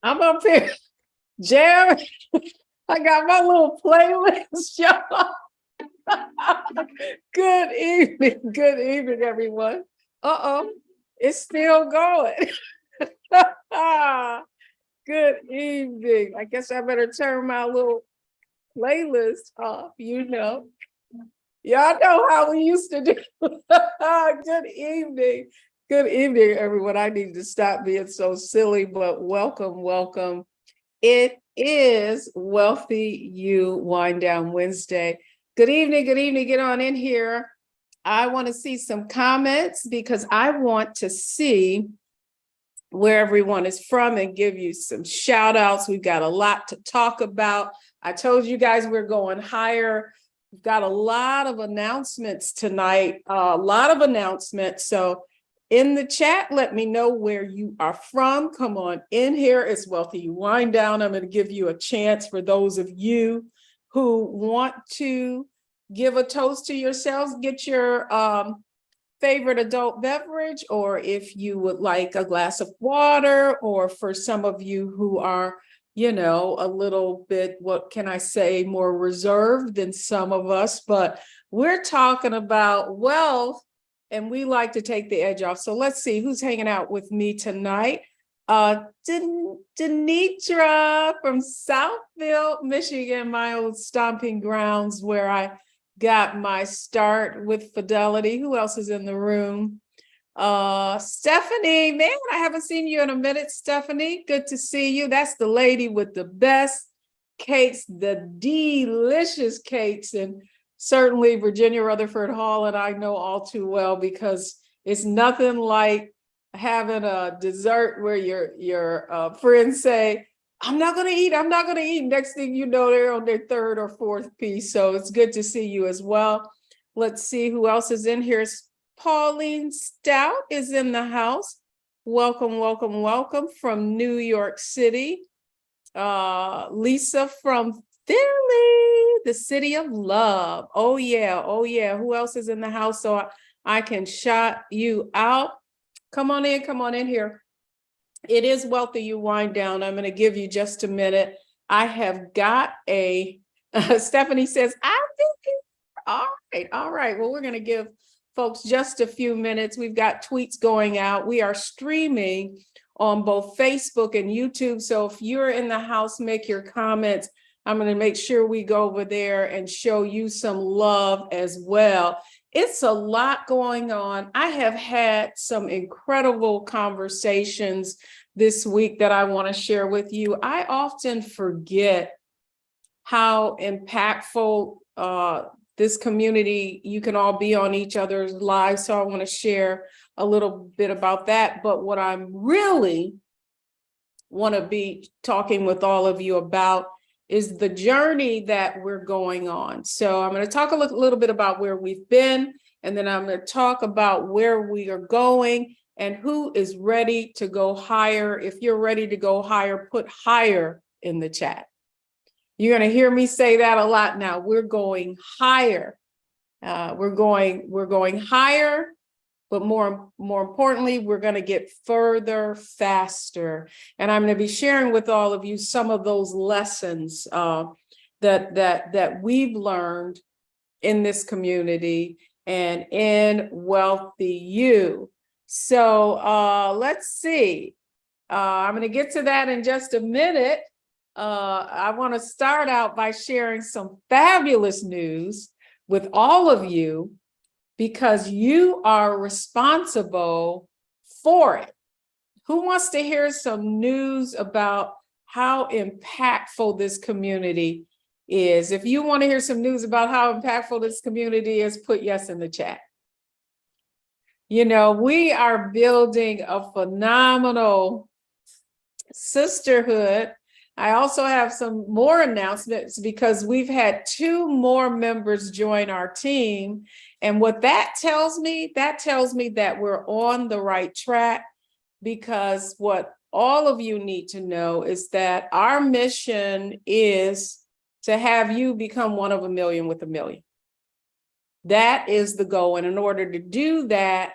I'm up here jamming. I got my little playlist, y'all. Good evening, everyone. Uh-oh, it's still going. Good evening. I guess I better turn my little playlist off, Y'all know how we used to do. Good evening. Good evening, everyone. I need to stop being so silly, but welcome. It is WealthyU Wind Down Wednesday. Good evening. Get on in here. I want to see some comments because I want to see where everyone is from and give you some shout outs. We've got a lot to talk about. I told you guys we're going higher. We've got a lot of announcements tonight, So in the chat, let me know where you are from. Come on in here. It's WealthyU Wind Down. I'm going to give you a chance for those of you who want to give a toast to yourselves. Get your favorite adult beverage, or if you would like a glass of water, or for some of you who are, a little bit, what can I say, more reserved than some of us, but we're talking about wealth and we like to take the edge off. So let's see who's hanging out with me tonight. Denitra from Southfield, Michigan, my old stomping grounds where I got my start with Fidelity. Who else is in the room? Stephanie, man, I haven't seen you in a minute, Stephanie. Good to see you. That's the lady with the best cakes, the delicious cakes, and certainly Virginia Rutherford Hall, and I know all too well because it's nothing like having a dessert where your friends say, I'm not going to eat. Next thing you know, they're on their third or fourth piece. So it's good to see you as well. Let's see who else is in here. Pauline Stout is in the house. Welcome from New York City. Lisa from Philly, the city of love. Oh yeah. Who else is in the house so I can shout you out? Come on in here. It is WealthyU Wind Down. I'm going to give you just a minute. I have got Stephanie says, I think all right. Well, we're going to give folks just a few minutes. We've got tweets going out. We are streaming on both Facebook and YouTube. So if you're in the house, make your comments. I'm going to make sure we go over there and show you some love as well. It's a lot going on. I have had some incredible conversations this week that I want to share with you. I often forget how impactful this community, you can all be on each other's lives. So I want to share a little bit about that. But what I'm really want to be talking with all of you about is the journey that we're going on. So I'm going to talk a little bit about where we've been, and then I'm going to talk about where we are going and who is ready to go higher. If you're ready to go higher, put higher in the chat. You're going to hear me say that a lot now. We're going higher. We're going higher, but more importantly, we're going to get further faster. And I'm going to be sharing with all of you some of those lessons that we've learned in this community and in WealthyU. So let's see. I'm going to get to that in just a minute. I want to start out by sharing some fabulous news. with all of you because you are responsible for it. Who wants to hear some news about how impactful this community is? If you want to hear some news about how impactful this community is, put yes in the chat. You know, we are building a phenomenal sisterhood. I also have some more announcements because we've had 2 more members join our team. And what that tells me that we're on the right track, because what all of you need to know is that our mission is to have you become one of a million with a million. That is the goal. And in order to do that,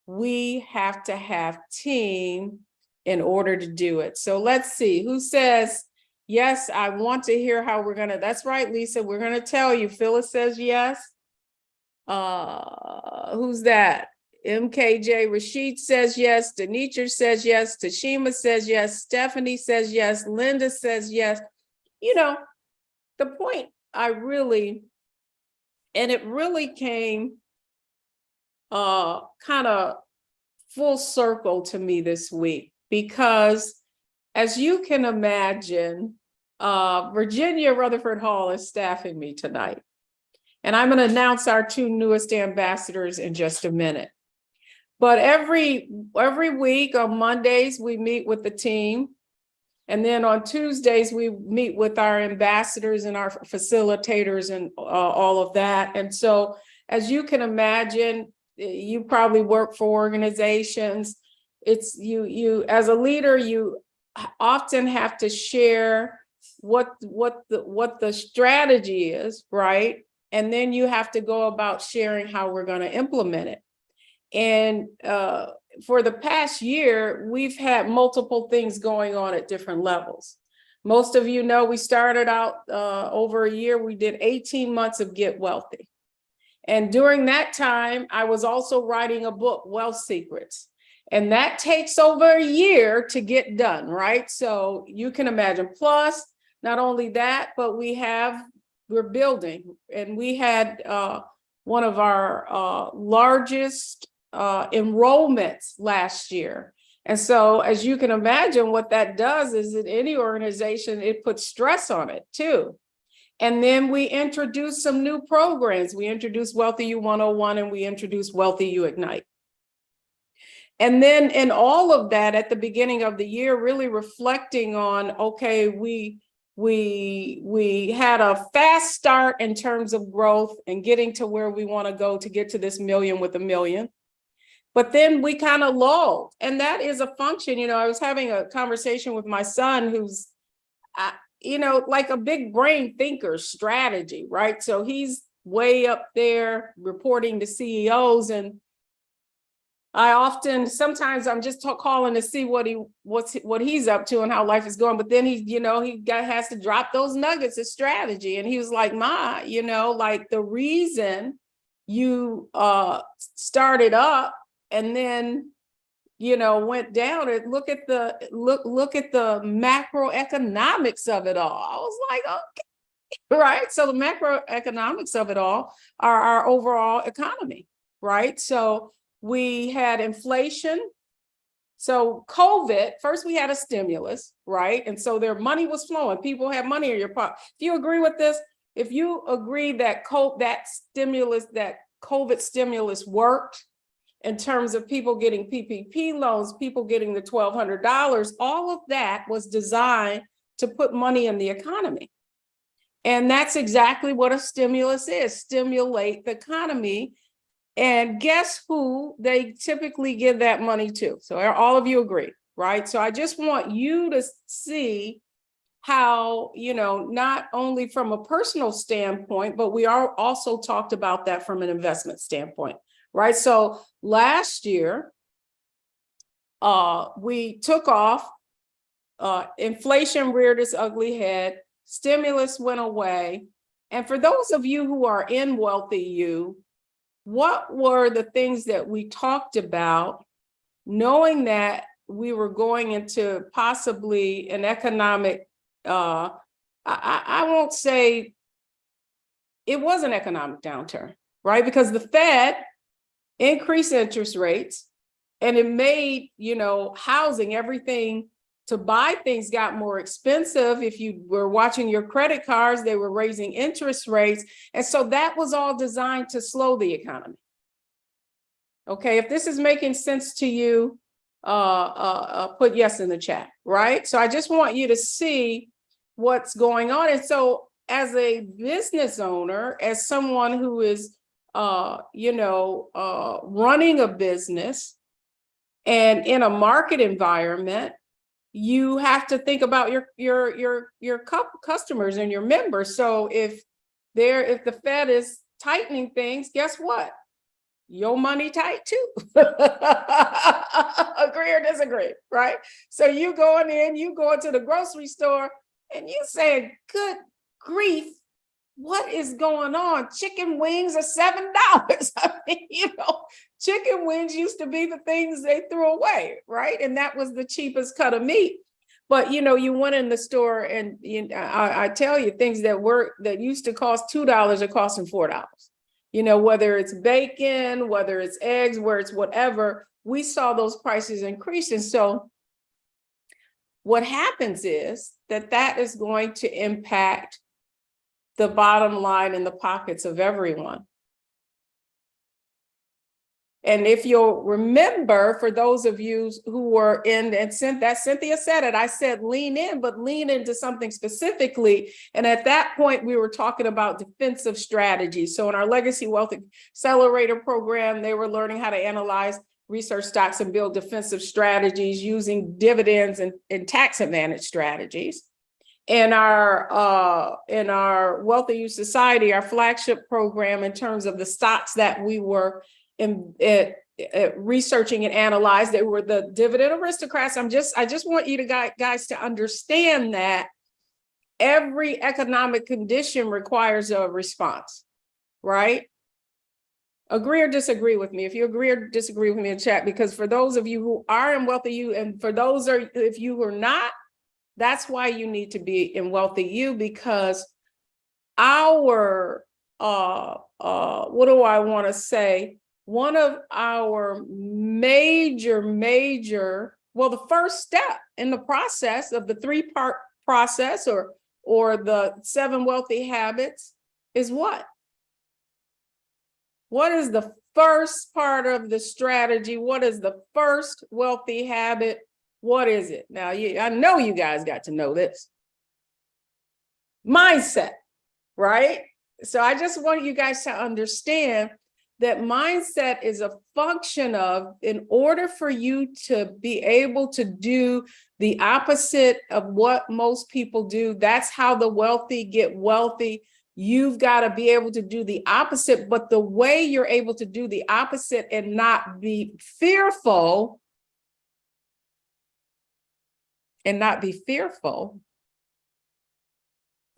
we have to have team in order to do it. So let's see who says, yes, I want to hear how we're going to. That's right, Lisa. We're going to tell you. Phyllis says yes. Who's that? MKJ Rashid says yes. Denitra says yes. Tashima says yes. Stephanie says yes. Linda says yes. You know, the point it really came kind of full circle to me this week, because as you can imagine, Virginia Rutherford Hall is staffing me tonight. And I'm going to announce our 2 newest ambassadors in just a minute. But every week on Mondays, we meet with the team. And then on Tuesdays, we meet with our ambassadors and our facilitators and all of that. And so, as you can imagine, you probably work for organizations. It's you as a leader, you often have to share what the strategy is, right? And then you have to go about sharing how we're going to implement it. And for the past year, we've had multiple things going on at different levels. Most of you know we started out over a year. We did 18 months of Get Wealthy. And during that time, I was also writing a book, Wealth Secrets. And that takes over a year to get done, right? So you can imagine. Plus, not only that, but we're building. And we had one of our largest enrollments last year. And so, as you can imagine, what that does is in any organization, it puts stress on it too. And then we introduced some new programs. We introduced WealthyU 101 and we introduced WealthyU Ignite. And then in all of that, at the beginning of the year, really reflecting on, okay, we had a fast start in terms of growth and getting to where we want to go to get to this million with a million. But then we kind of lulled. And that is a function. You know, I was having a conversation with my son who's, like a big brain thinker, strategy, right? So he's way up there reporting to CEOs. And sometimes I'm just calling to see what he's up to and how life is going. But then has to drop those nuggets of strategy. And he was like, Ma, like the reason you started up and then went down, and look at the macroeconomics of it all. I was like, okay, right? So the macroeconomics of it all are our overall economy, right? So we had inflation. So COVID, first we had a stimulus, right? And so their money was flowing. People had money in your pocket. If you agree with this, if you agree that COVID stimulus worked, in terms of people getting PPP loans, people getting the $1,200, all of that was designed to put money in the economy. And that's exactly what a stimulus is, stimulate the economy. And guess who they typically give that money to? So all of you agree, right? So I just want you to see how, not only from a personal standpoint, but we are also talked about that from an investment standpoint. Right. So last year, we took off, inflation reared its ugly head, stimulus went away. And for those of you who are in WealthyU, what were the things that we talked about, knowing that we were going into possibly an economic, I won't say it was an economic downturn, right? Because the Fed increased interest rates and it made, housing, everything to buy things got more expensive. If you were watching your credit cards, they were raising interest rates. And so that was all designed to slow the economy. Okay, if this is making sense to you, put yes in the chat, right? So I just want you to see what's going on. And so as a business owner, as someone who is, running a business and in a market environment, you have to think about your customers and your members. So if the Fed is tightening things, guess what? Your money tight too. Agree or disagree, right? So you going to the grocery store and you saying, good grief, what is going on? Chicken wings are $7. I mean, chicken wings used to be the things they threw away, right? And that was the cheapest cut of meat. But you went in the store and I tell you, things that used to cost $2 are costing $4. Whether it's bacon, whether it's eggs, where it's whatever, we saw those prices increase. And so what happens is that is going to impact the bottom line in the pockets of everyone. And if you'll remember, for those of you who were in, and Cynthia said it, I said lean in, but lean into something specifically. And at that point, we were talking about defensive strategies. So in our Legacy Wealth Accelerator program, they were learning how to analyze research stocks and build defensive strategies using dividends and tax advantage strategies. In our WealthyU Society, our flagship program, in terms of the stocks that we were researching and analyzed, they were the dividend aristocrats. I just want you guys to understand that every economic condition requires a response, right? Agree or disagree with me. If you agree or disagree with me in chat, because for those of you who are in WealthyU, and for those of you who are not, that's why you need to be in WealthyU, because our, what do I want to say? One of our major, the first step in the process of the 3-part process or the 7 wealthy habits is what? What is the first part of the strategy? What is the first wealthy habit? What is it? Now, I know you guys got to know this. Mindset, right? So I just want you guys to understand that mindset is a function of, in order for you to be able to do the opposite of what most people do, that's how the wealthy get wealthy. You've got to be able to do the opposite, but the way you're able to do the opposite and not be fearful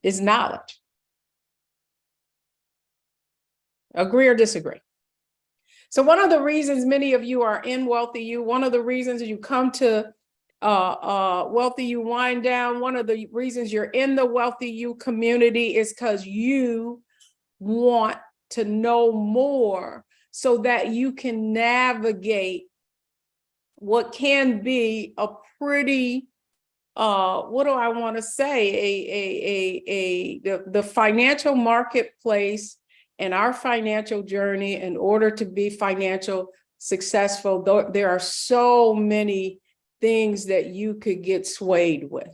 is knowledge. Agree or disagree? So one of the reasons many of you are in WealthyU, one of the reasons you come to WealthyU Wind Down, one of the reasons you're in the WealthyU community is because you want to know more so that you can navigate what can be a pretty, what do I want to say, the financial marketplace and our financial journey. In order to be financial successful, there are so many things that you could get swayed with.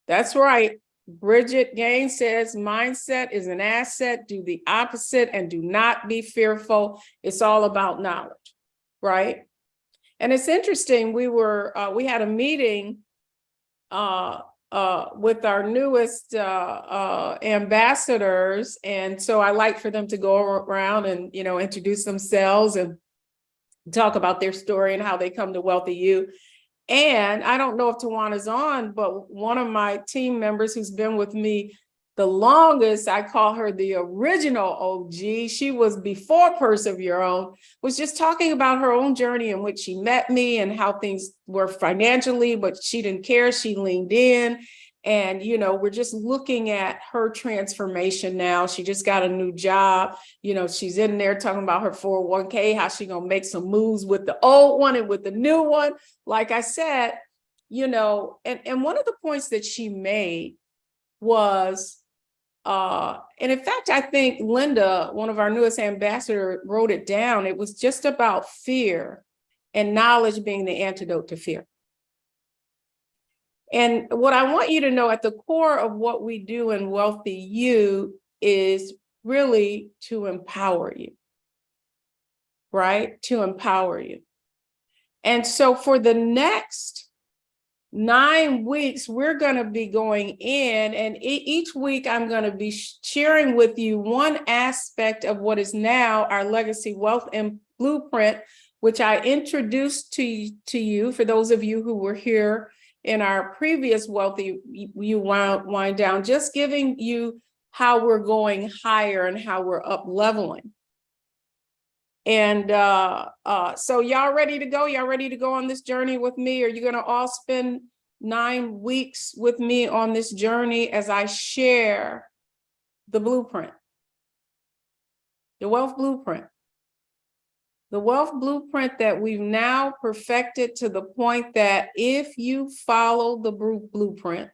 That's right. Bridget Gaines says mindset is an asset. Do the opposite and do not be fearful. It's all about knowledge, right? And it's interesting. We had a meeting with our newest ambassadors, and so I like for them to go around and introduce themselves and talk about their story and how they come to WealthyU. And I don't know if Tawana's on, but one of my team members who's been with me the longest, I call her the original OG. She was before Purse of Your Own, was just talking about her own journey in which she met me and how things were financially, but she didn't care. She leaned in And, we're just looking at her transformation now. She just got a new job. She's in there talking about her 401k, how she's going to make some moves with the old one and with the new one. Like I said, and one of the points that she made was, and in fact, I think Linda, one of our newest ambassadors, wrote it down. It was just about fear and knowledge being the antidote to fear. And what I want you to know, at the core of what we do in WealthyU is really to empower you, right? To empower you. And so for the next 9 weeks, we're going to be going in, and each week I'm going to be sharing with you one aspect of what is now our Legacy Wealth and Blueprint, which I introduced to you for those of you who were here in our previous WealthyU wind down, just giving you how we're going higher and how we're up leveling. And so y'all ready to go? Y'all ready to go on this journey with me? Are you going to all spend 9 weeks with me on this journey as I share the blueprint, the wealth blueprint? The wealth blueprint that we've now perfected to the point that if you follow the blueprint,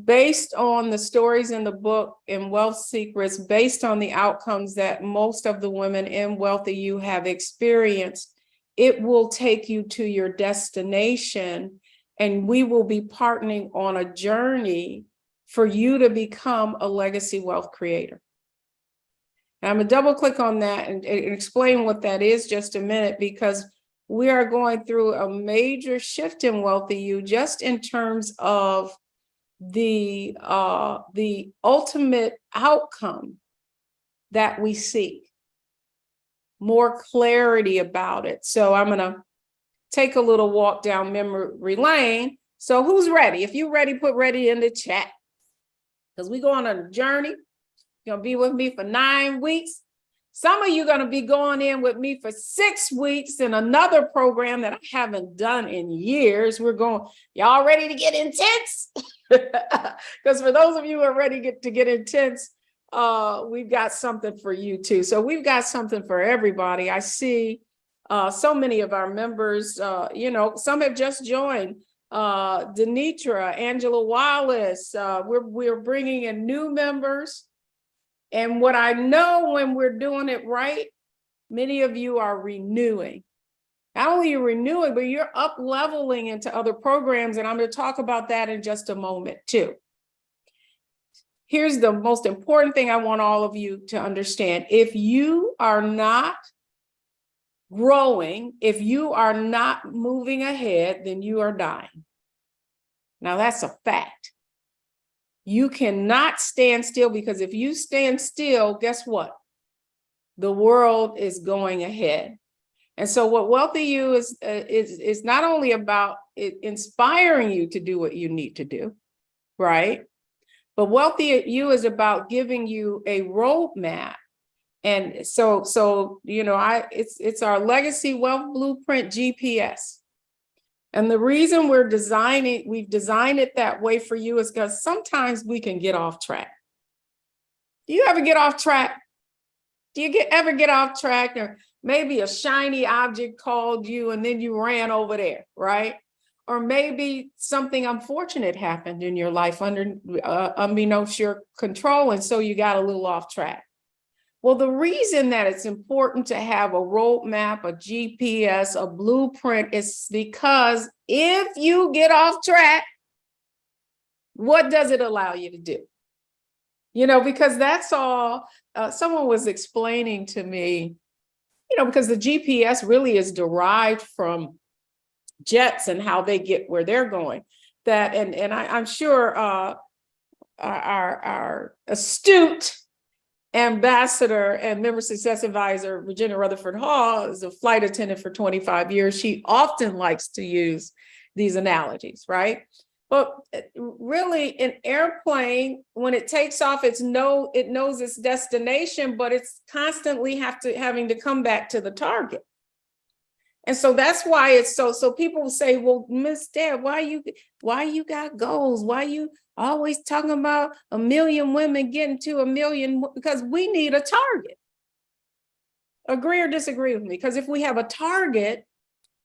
based on the stories in the book in Wealth Secrets, based on the outcomes that most of the women in WealthyU have experienced, it will take you to your destination, and we will be partnering on a journey for you to become a legacy wealth creator. I'm going to double click on that and explain what that is just a minute, because we are going through a major shift in WealthyU just in terms of the ultimate outcome that we seek, more clarity about it. So I'm going to take a little walk down memory lane. So who's ready? If you're ready, put ready in the chat, because we go on a journey. You're going to be with me for 9 weeks. Some of you are going to be going in with me for 6 weeks in another program that I haven't done in years. Y'all ready to get intense? Because for those of you who are ready to get intense, we've got something for you too. So we've got something for everybody. I see so many of our members, some have just joined. Denitra, Angela Wallace, we're bringing in new members. And what I know, when we're doing it right, many of you are renewing. Not only you're renewing, but you're up leveling into other programs. And I'm going to talk about that in just a moment too. Here's the most important thing I want all of you to understand. If you are not growing, if you are not moving ahead, then you are dying. Now that's a fact. You cannot stand still, because if you stand still, guess what? The world is going ahead. And so what WealthyU is not only about inspiring you to do what you need to do, right? But WealthyU is about giving you a roadmap. And so it's our Legacy Wealth Blueprint GPS. And the reason we've designed it that way for you is because sometimes we can get off track. Do you ever get off track? Do you ever get off track? Or maybe a shiny object called you and then you ran over there, right? Or maybe something unfortunate happened in your life unbeknownst your control, and so you got a little off track. Well, the reason that it's important to have a roadmap, a GPS, a blueprint is because if you get off track, what does it allow you to do? Because that's all. Someone was explaining to me, because the GPS really is derived from jets and how they get where they're going. I'm sure our astute ambassador and member success advisor, Virginia Rutherford Hall, is a flight attendant for 25 years. She often likes to use these analogies, right? But really, an airplane, when it takes off, it knows its destination, but it's constantly having to come back to the target. And so that's why it's so people will say, well, Miss Deb, why you got goals? Why you always talking about 1 million women getting to 1 million? Because we need a target. Agree or disagree with me? Because if we have a target,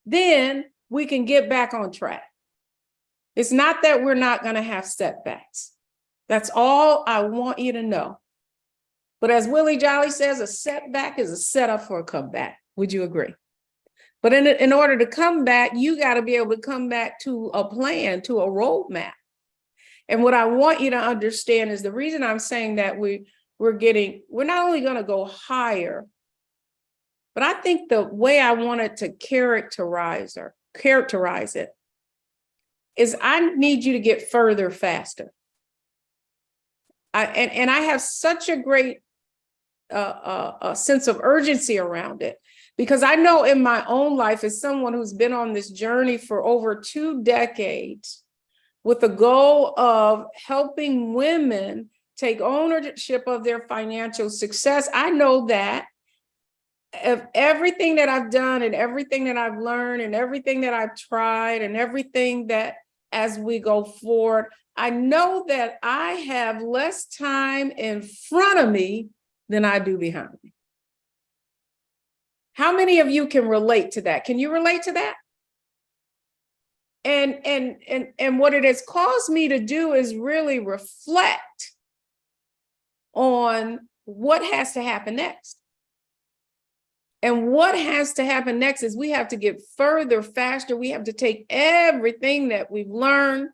then we can get back on track. It's not that we're not going to have setbacks. That's all I want you to know. But as Willie Jolly says, a setback is a setup for a comeback. Would you agree? But in order to come back, you got to be able to come back to a plan, to a roadmap. And what I want you to understand is the reason I'm saying that we're not only going to go higher, but I think the way I wanted to characterize it is I need you to get further faster. And I have such a great a sense of urgency around it, because I know in my own life, as someone who's been on this journey for over 2 decades with the goal of helping women take ownership of their financial success, I know that of everything that I've done and everything that I've learned and everything that I've tried and everything that as we go forward, I know that I have less time in front of me than I do behind me. How many of you can relate to that? Can you relate to that? And what it has caused me to do is really reflect on what has to happen next. And what has to happen next is we have to get further, faster. We have to take everything that we've learned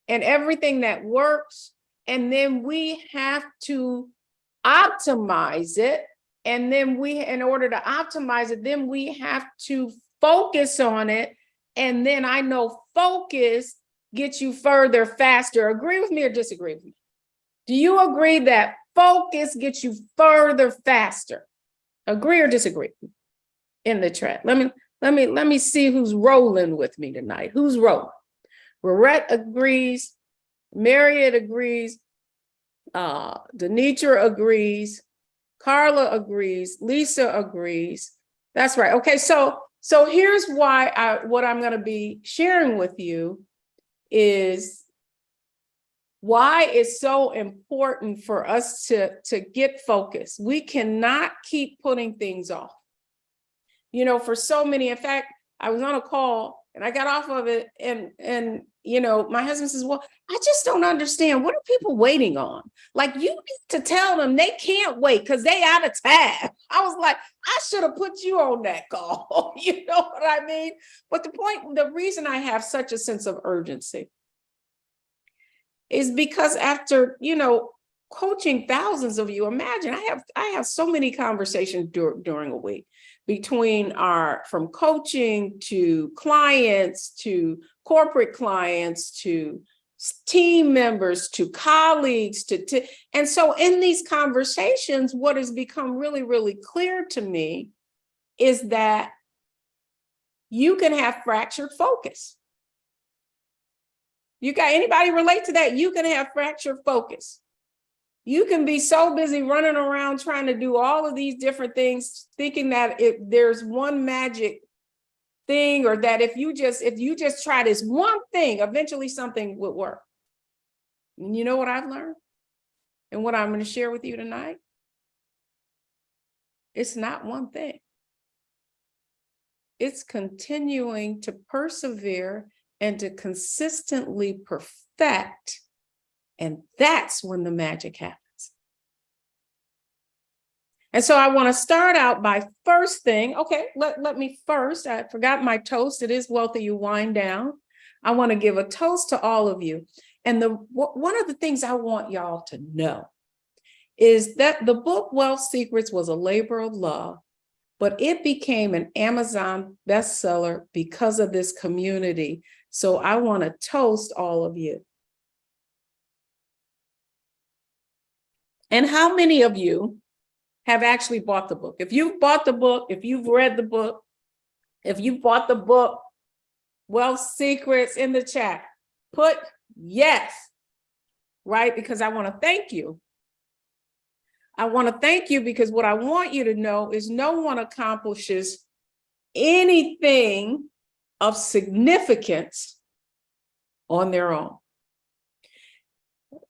and everything that works, and then we have to optimize it. And then in order to optimize it, then we have to focus on it. And then I know focus gets you further, faster. Agree with me or disagree with me? Do you agree that focus gets you further, faster? Agree or disagree in the chat? Let me see who's rolling with me tonight. Who's rolling? Rorette agrees. Marriott agrees. Denitra agrees. Carla agrees. Lisa agrees. That's right. Okay, so here's why what I'm going to be sharing with you is why it's so important for us to get focused. We cannot keep putting things off. You know, for so many, in fact, I was on a call and I got off of it and you know, my husband says, well, I just don't understand. What are people waiting on? Like, you need to tell them they can't wait because they out of time. I was like, I should have put you on that call. You know what I mean? But the reason I have such a sense of urgency is because after, you know, coaching thousands of you, imagine I have so many conversations during a week between from coaching to clients, to corporate clients, to team members, to colleagues, and so in these conversations, what has become really, really clear to me is that you can have fractured focus. You got anybody relate to that? You can have fractured focus. You can be so busy running around trying to do all of these different things, thinking that if there's one magic thing, or that if you just try this one thing, eventually something would work. And you know what I've learned? And what I'm going to share with you tonight? It's not one thing. It's continuing to persevere and to consistently perfect. And that's when the magic happens. And so I want to start out by first thing. Okay, let me first, I forgot my toast. It is WealthyU Wind Down. I want to give a toast to all of you. And one of the things I want y'all to know is that the book Wealth Secrets was a labor of love, but it became an Amazon bestseller because of this community. So I want to toast all of you. And how many of you have actually bought the book? If you've bought the book, if you've read the book, if you bought the book, Wealth Secrets, in the chat, put yes, right? Because I want to thank you. I want to thank you because what I want you to know is no one accomplishes anything of significance on their own.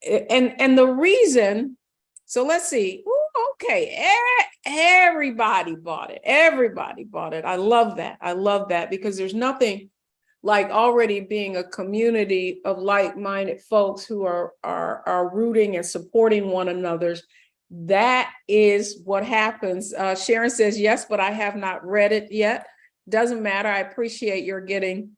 And the reason, so let's see. Ooh, okay, everybody bought it. Everybody bought it. I love that. I love that, because there's nothing like already being a community of like-minded folks who are rooting and supporting one another's. That is what happens. Sharon says, yes, but I have not read it yet. Doesn't matter. I appreciate your getting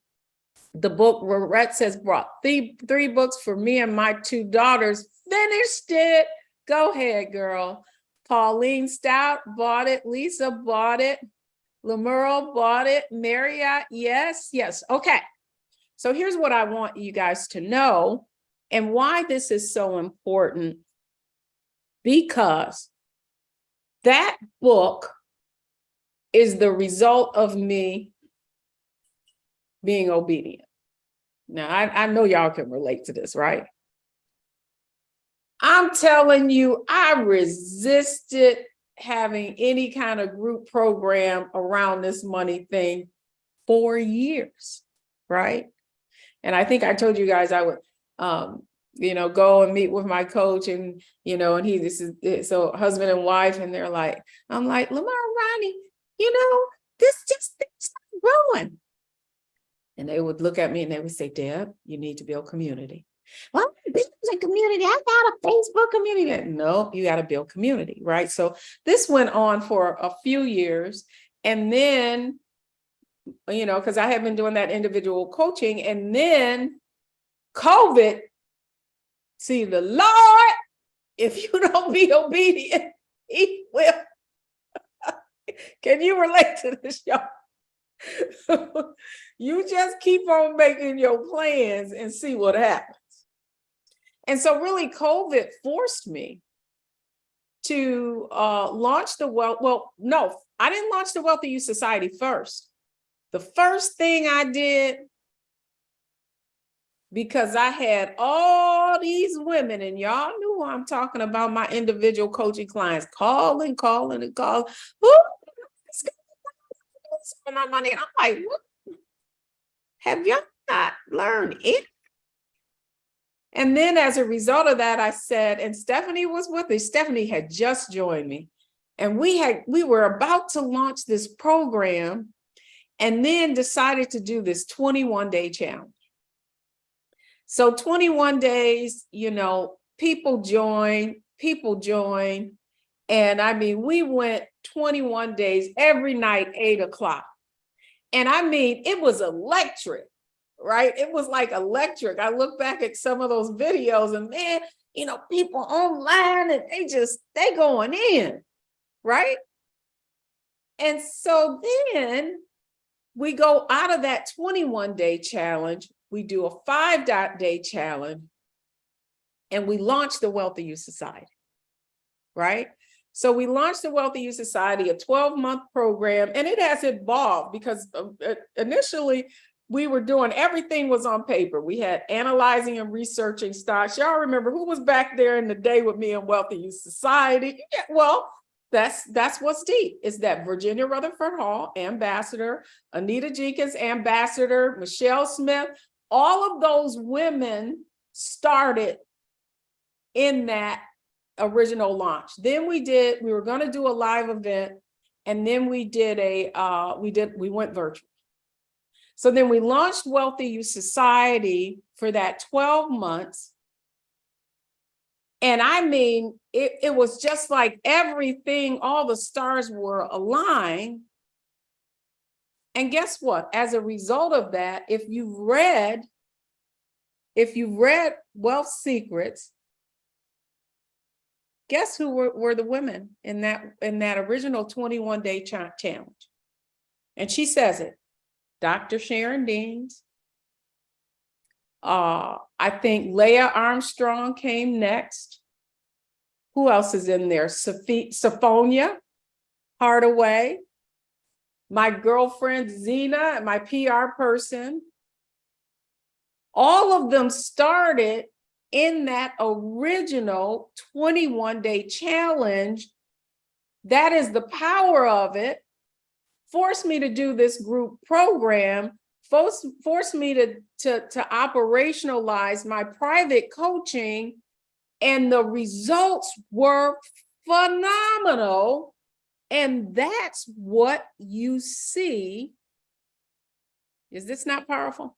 the book. Rorette says, brought three books for me and my two daughters. Finished it. Go ahead, girl. Pauline Stout bought it. Lisa bought it. Lemuro bought it. Marriott, yes, yes. Okay. So here's what I want you guys to know and why this is so important. Because that book is the result of me being obedient. Now, I know y'all can relate to this, right? I'm telling you, I resisted having any kind of group program around this money thing for years, right? And I think I told you guys I would, go and meet with my coach, and, and this is so husband and wife, and they're like, I'm like, Lamar, Ronnie, this just things not growing. And they would look at me and they would say, Deb, you need to build community. Well, business and community, I got a Facebook community. No, you got to build community, right? So this went on for a few years. And then, because I have been doing that individual coaching, and then COVID, see, the Lord, if you don't be obedient, he will. Can you relate to this, y'all? You just keep on making your plans and see what happens. And so really COVID forced me to launch the no, I didn't launch the WealthyU Society first. The first thing I did, because I had all these women, and y'all knew who I'm talking about, my individual coaching clients, calling. Ooh, my money. And I'm like, what? Have y'all not learned it? And then as a result of that, I said, and Stephanie was with me. Stephanie had just joined me. And we were about to launch this program, and then decided to do this 21-day challenge. So 21 days, people join. And I mean, we went 21 days every night, 8:00. And I mean, it was electric, right? It was like electric. I look back at some of those videos, and man, people online, and they going in, right? And so then we go out of that 21-day challenge, we do a 5-day challenge, and we launch the WealthyU Society, right? So we launched the WealthyU Society, a 12-month program, and it has evolved because initially we were doing, everything was on paper. We had analyzing and researching stocks. Y'all remember who was back there in the day with me in WealthyU Society? Yeah, well, that's what's deep, is that Virginia Rutherford Hall, ambassador, Anita Jenkins, ambassador, Michelle Smith, all of those women started in that original launch. Then we were going to do a live event, and then we went virtual. So then we launched WealthyU Society for that 12 months. And I mean, it was just like everything, all the stars were aligned. And guess what? As a result of that, if you've read Wealth Secrets, guess who were the women in that original 21-day challenge? And she says it. Dr. Sharon Deans. I think Leah Armstrong came next. Who else is in there? Sophonia Hardaway. My girlfriend Zena, my PR person. All of them started in that original 21-day challenge. That is the power of it. forced me to do this group program, forced me to operationalize my private coaching, and the results were phenomenal. And that's what you see. Is this not powerful?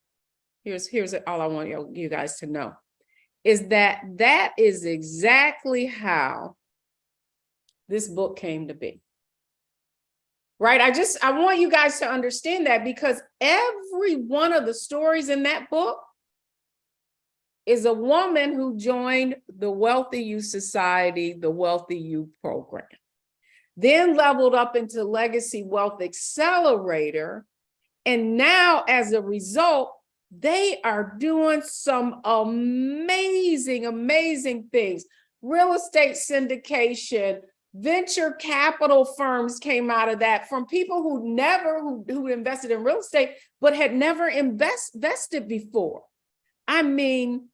Here's all I want you guys to know, is that is exactly how this book came to be. Right? I want you guys to understand that, because every one of the stories in that book is a woman who joined the WealthyU Society, the WealthyU program, then leveled up into Legacy Wealth Accelerator. And now, as a result, they are doing some amazing, amazing things. Real estate syndication, venture capital firms came out of that, from people who invested in real estate, but had never invested before. I mean,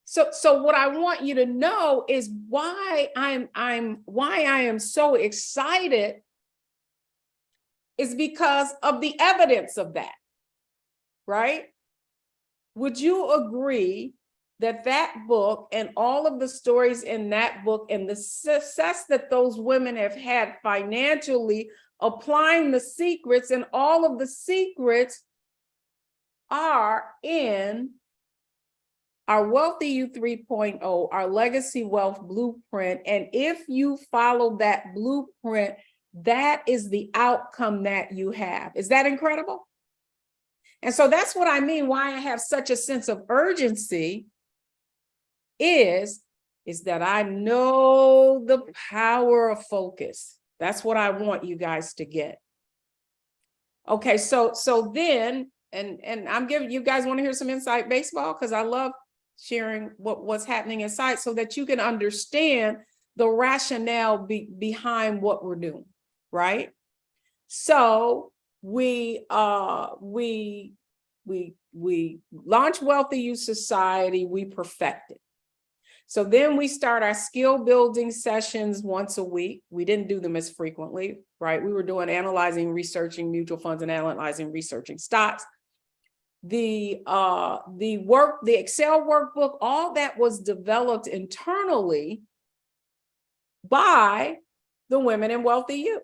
so what I want you to know is why I am so excited is because of the evidence of that, right? Would you agree that book and all of the stories in that book and the success that those women have had financially, applying the secrets, and all of the secrets are in our WealthyU 3.0, our Legacy Wealth Blueprint? And if you follow that blueprint, that is the outcome that you have. Is that incredible? And so that's what I mean, why I have such a sense of urgency is that I know the power of focus. That's what I want you guys to get. Okay, so then, and I'm giving you guys, want to hear some inside baseball, because I love sharing what's happening inside, so that you can understand the rationale behind what we're doing, right? So we launched WealthyU Society, we perfected. So then we start our skill building sessions once a week. We didn't do them as frequently, right? We were doing analyzing, researching mutual funds, and analyzing, researching stocks. The Excel workbook, all that was developed internally by the women in WealthyU.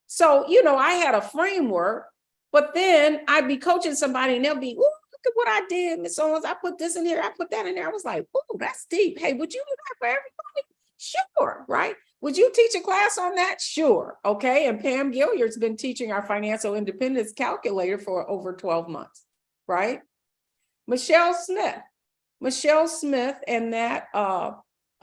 So, I had a framework, but then I'd be coaching somebody and they'll be, "Ooh, look at what I did, Miss Owens. I put this in here, I put that in there." I was like, "Oh, that's deep. Hey, would you do that for everybody?" Sure, right? Would you teach a class on that? Sure. Okay. And Pam Gilliard's been teaching our financial independence calculator for over 12 months, right? Michelle Smith, and that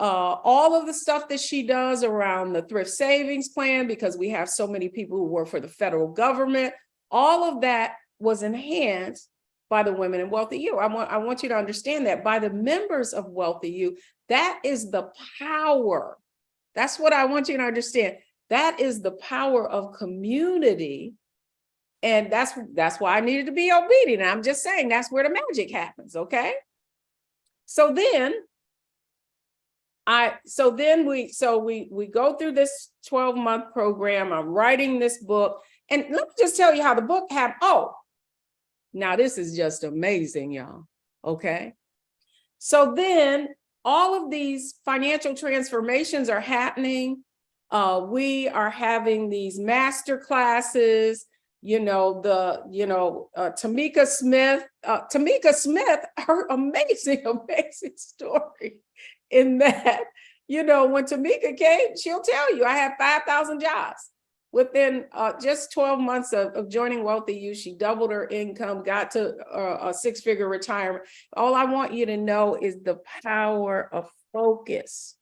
all of the stuff that she does around the thrift savings plan, because we have so many people who work for the federal government, all of that was enhanced by the women in WealthyU. I want you to understand that by the members of WealthyU, that is the power. That's what I want you to understand. That is the power of community. And that's why I needed to be obedient. I'm just saying that's where the magic happens, okay? So then we go through this 12-month program. I'm writing this book. And let me just tell you how the book happened. Oh, now this is just amazing, y'all. Okay. So then all of these financial transformations are happening. We are having these master classes. Tamika Smith, her amazing story in that, when Tamika came, she'll tell you, I had 5,000 jobs. Within just 12 months of joining WealthyU, she doubled her income, got to a six-figure retirement. All I want you to know is the power of focus.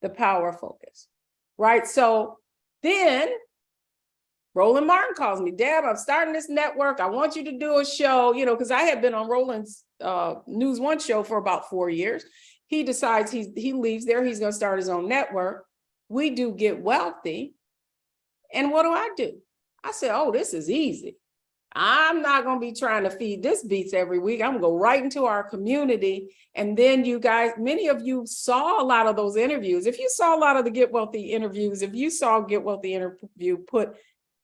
The power of focus, right? So then Roland Martin calls me, "Deb, I'm starting this network. I want you to do a show," because I had been on Roland's News One show for about 4 years. He decides he leaves there. He's going to start his own network. We do Get Wealthy. And what do? I said, "Oh, this is easy." I'm not going to be trying to feed this beats every week. I'm going to go right into our community. And then you guys, many of you saw a lot of those interviews. If you saw a lot of the Get Wealthy interviews, if you saw Get Wealthy interview, put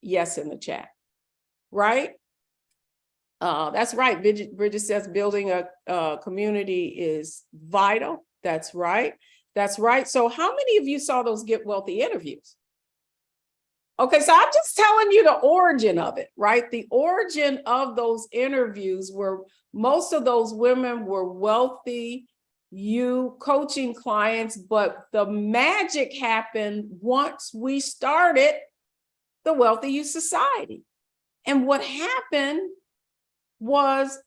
yes in the chat, right? That's right. Bridget says building a community is vital. That's right. That's right. So how many of you saw those Get Wealthy interviews? Okay, so I'm just telling you the origin of it, right? The origin of those interviews were most of those women were WealthyU coaching clients, but the magic happened once we started the WealthyU Society. And what happened was,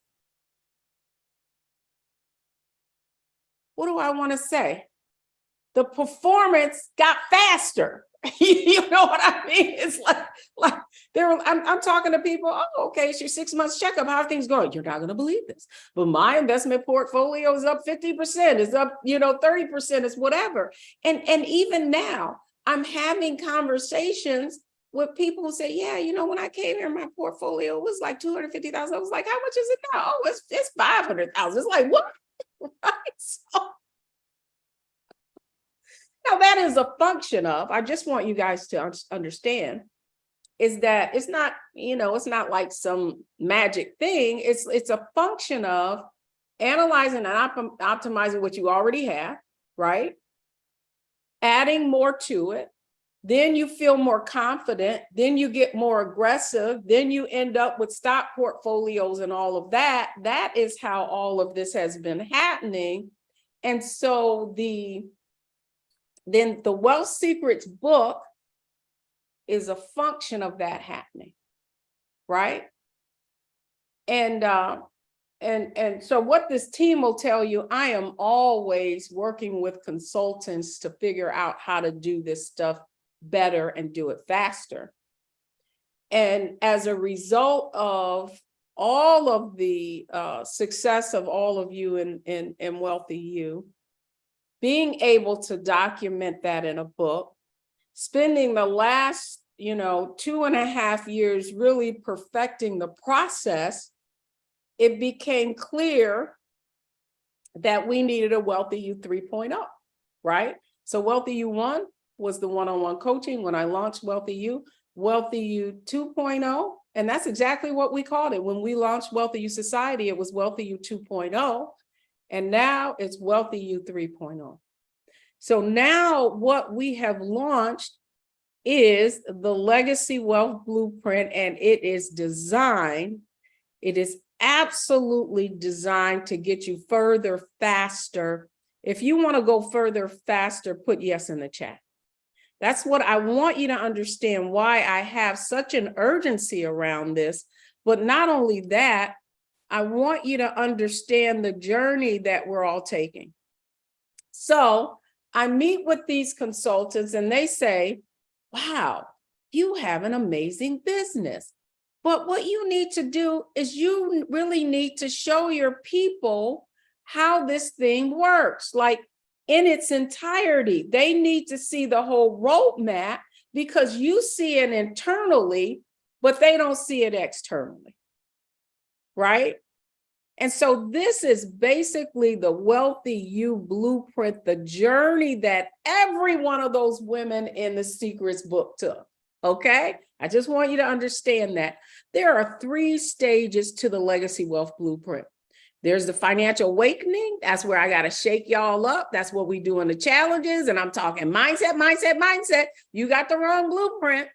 what do I want to say? The performance got faster. You know what I mean? It's like I'm talking to people. Oh, okay, it's your 6 months checkup. How are things going? You're not going to believe this, but my investment portfolio is up 50%. It's up, 30%. It's whatever. And even now, I'm having conversations with people who say, yeah, when I came here, my portfolio was like 250,000. I was like, how much is it now? Oh, it's 500,000. It's like, what? Right? So, now that is a function of, I just want you guys to understand, is that it's not, it's not like some magic thing. It's a function of analyzing and optimizing what you already have, right? Adding more to it. Then you feel more confident. Then you get more aggressive. Then you end up with stock portfolios and all of that. That is how all of this has been happening. And so then the Wealth Secrets book is a function of that happening, right? And so what this team will tell you, I am always working with consultants to figure out how to do this stuff better and do it faster. And as a result of all of the success of all of you in WealthyU, being able to document that in a book, spending the last, 2.5 years really perfecting the process, it became clear that we needed a WealthyU 3.0, right? So WealthyU 1 was the one-on-one coaching. When I launched WealthyU 2.0, and that's exactly what we called it. When we launched WealthyU Society, it was WealthyU 2.0. And now it's WealthyU 3.0. So now what we have launched is the Legacy Wealth Blueprint, and it is absolutely designed to get you further faster. If you want to go further faster, put yes in the chat. That's what I want you to understand, why I have such an urgency around this. But not only that, I want you to understand the journey that we're all taking. So I meet with these consultants and they say, wow, you have an amazing business. But what you need to do is you really need to show your people how this thing works, like in its entirety. They need to see the whole roadmap, because you see it internally, but they don't see it externally. Right? And so this is basically the WealthyU blueprint, the journey that every one of those women in the Secrets book took. Okay? I just want you to understand that there are 3 stages to the Legacy Wealth Blueprint. There's the financial awakening. That's where I got to shake y'all up. That's what we do in the challenges. And I'm talking mindset. You got the wrong blueprint.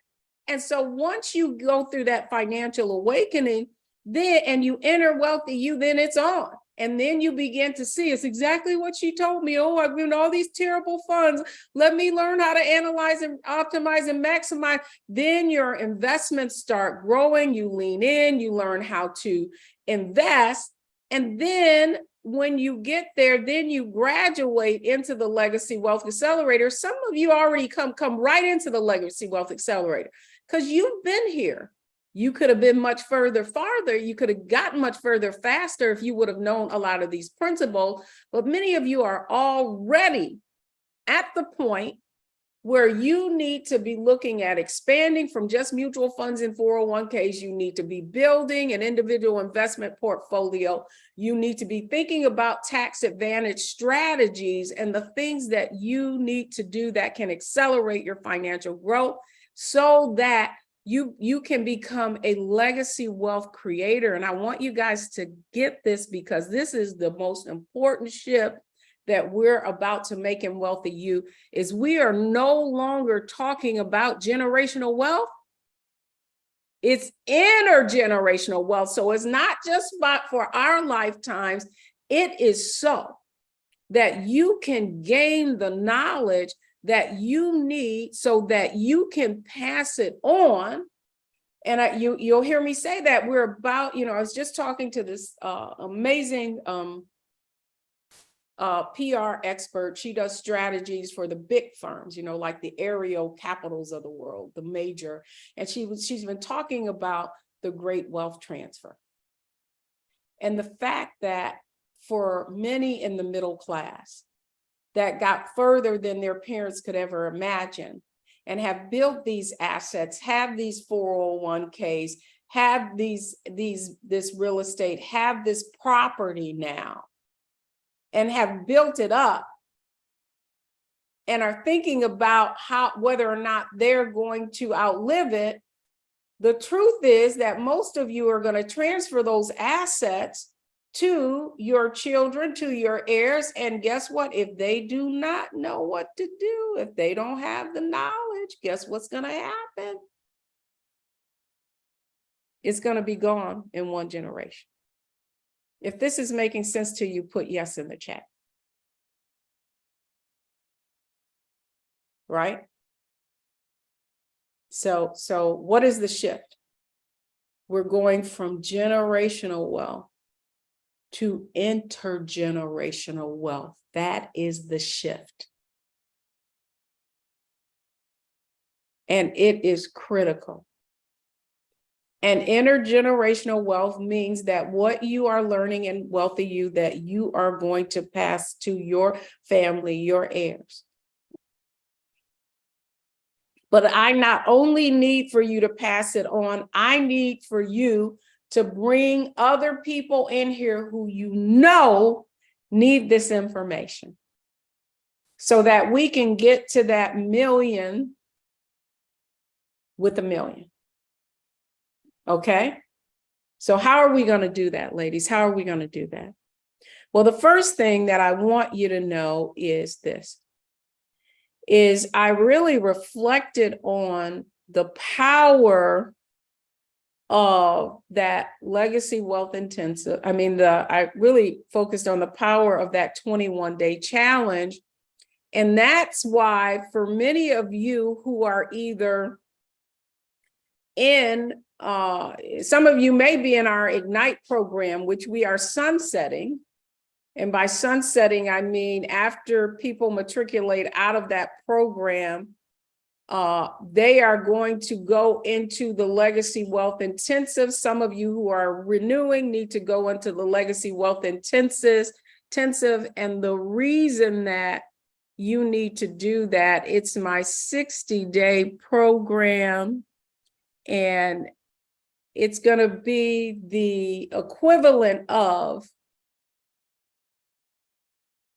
And so once you go through that financial awakening, then and you enter WealthyU, then it's on. And then you begin to see it's exactly what she told me. Oh, I've been all these terrible funds. Let me learn how to analyze and optimize and maximize. Then your investments start growing. You lean in, you learn how to invest. And then when you get there, then you graduate into the Legacy Wealth Accelerator. Some of you already come right into the Legacy Wealth Accelerator because you've been here. You could have been much farther. You could have gotten much further faster if you would have known a lot of these principles. But many of you are already at the point where you need to be looking at expanding from just mutual funds and 401ks. You need to be building an individual investment portfolio. You need to be thinking about tax advantage strategies and the things that you need to do that can accelerate your financial growth so that you can become a legacy wealth creator. And I want you guys to get this, because this is the most important shift that we're about to make in WealthyU. Is we are no longer talking about generational wealth. It's intergenerational wealth. So it's not just about for our lifetimes. It is so that you can gain the knowledge that you need so that you can pass it on. And you'll hear me say that we're about, I was just talking to this amazing PR expert. She does strategies for the big firms, like the Ariel Capitals of the world, the major. And she's been talking about the great wealth transfer. And the fact that for many in the middle class that got further than their parents could ever imagine and have built these assets, have these 401ks, have this real estate, have this property now, and have built it up and are thinking about whether or not they're going to outlive it. The truth is that most of you are going to transfer those assets to your children, to your heirs. And guess what? If they do not know what to do, if they don't have the knowledge, guess what's going to happen? It's going to be gone in one generation. If this is making sense to you, put yes in the chat. Right? So what is the shift? We're going from generational wealth to intergenerational wealth. That is the shift. And it is critical. And intergenerational wealth means that what you are learning in WealthyU, that you are going to pass to your family, your heirs. But I not only need for you to pass it on, I need for you to bring other people in here who need this information so that we can get to that million with a million. Okay? So how are we going to do that, ladies? How are we going to do that? Well, the first thing that I want you to know is this, is I really reflected on the power of that legacy wealth intensive. I really focused on the power of that 21-day challenge. And that's why for many of you who are either some of you may be in our Ignite program, which we are sunsetting. And by sunsetting, I mean after people matriculate out of that program, they are going to go into the Legacy Wealth Intensive. Some of you who are renewing need to go into the Legacy Wealth Intensive. And the reason that you need to do that, it's my 60-day program. And it's going to be the equivalent of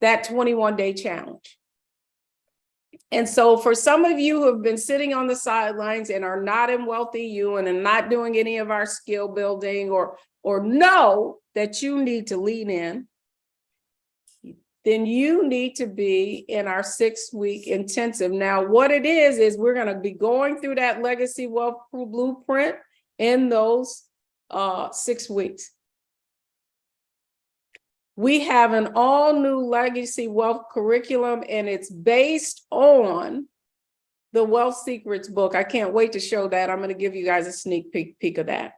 that 21-day challenge. And so for some of you who have been sitting on the sidelines and are not in WealthyU and are not doing any of our skill building or know that you need to lean in, then you need to be in our 6-week intensive. Now, what it is we're going to be going through that Legacy Wealth Blueprint in those 6 weeks. We have an all-new Legacy Wealth curriculum, and it's based on the Wealth Secrets book. I can't wait to show that. I'm going to give you guys a sneak peek of that.